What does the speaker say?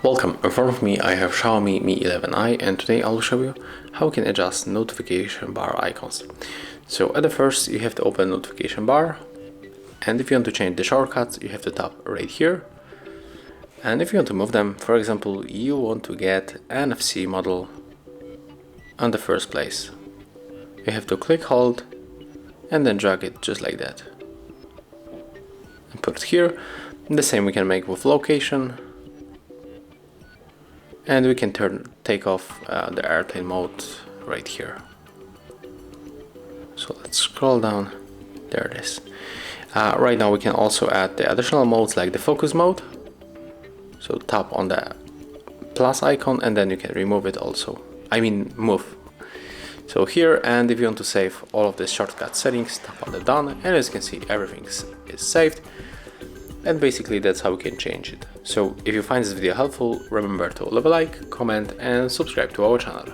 Welcome, in front of me I have XIAOMI Mi 11i, and today I'll show you how we can adjust notification bar icons. So at the first you have to open notification bar, and if you want to change the shortcuts you have to tap right here. And if you want to move them, for example, you want to get NFC model on the first place, you have to click hold and then drag it just like that and put it here. The same we can make with location. And we can take off the airplane mode right here. So let's scroll down. There it is. Right now we can also add the additional modes like the focus mode. So tap on the plus icon and then you can remove it also. Move. So here, and if you want to save all of the shortcut settings, tap on the done, and as you can see everything is saved. And basically that's how we can change it. So if you find this video helpful, remember to leave a like, comment and subscribe to our channel.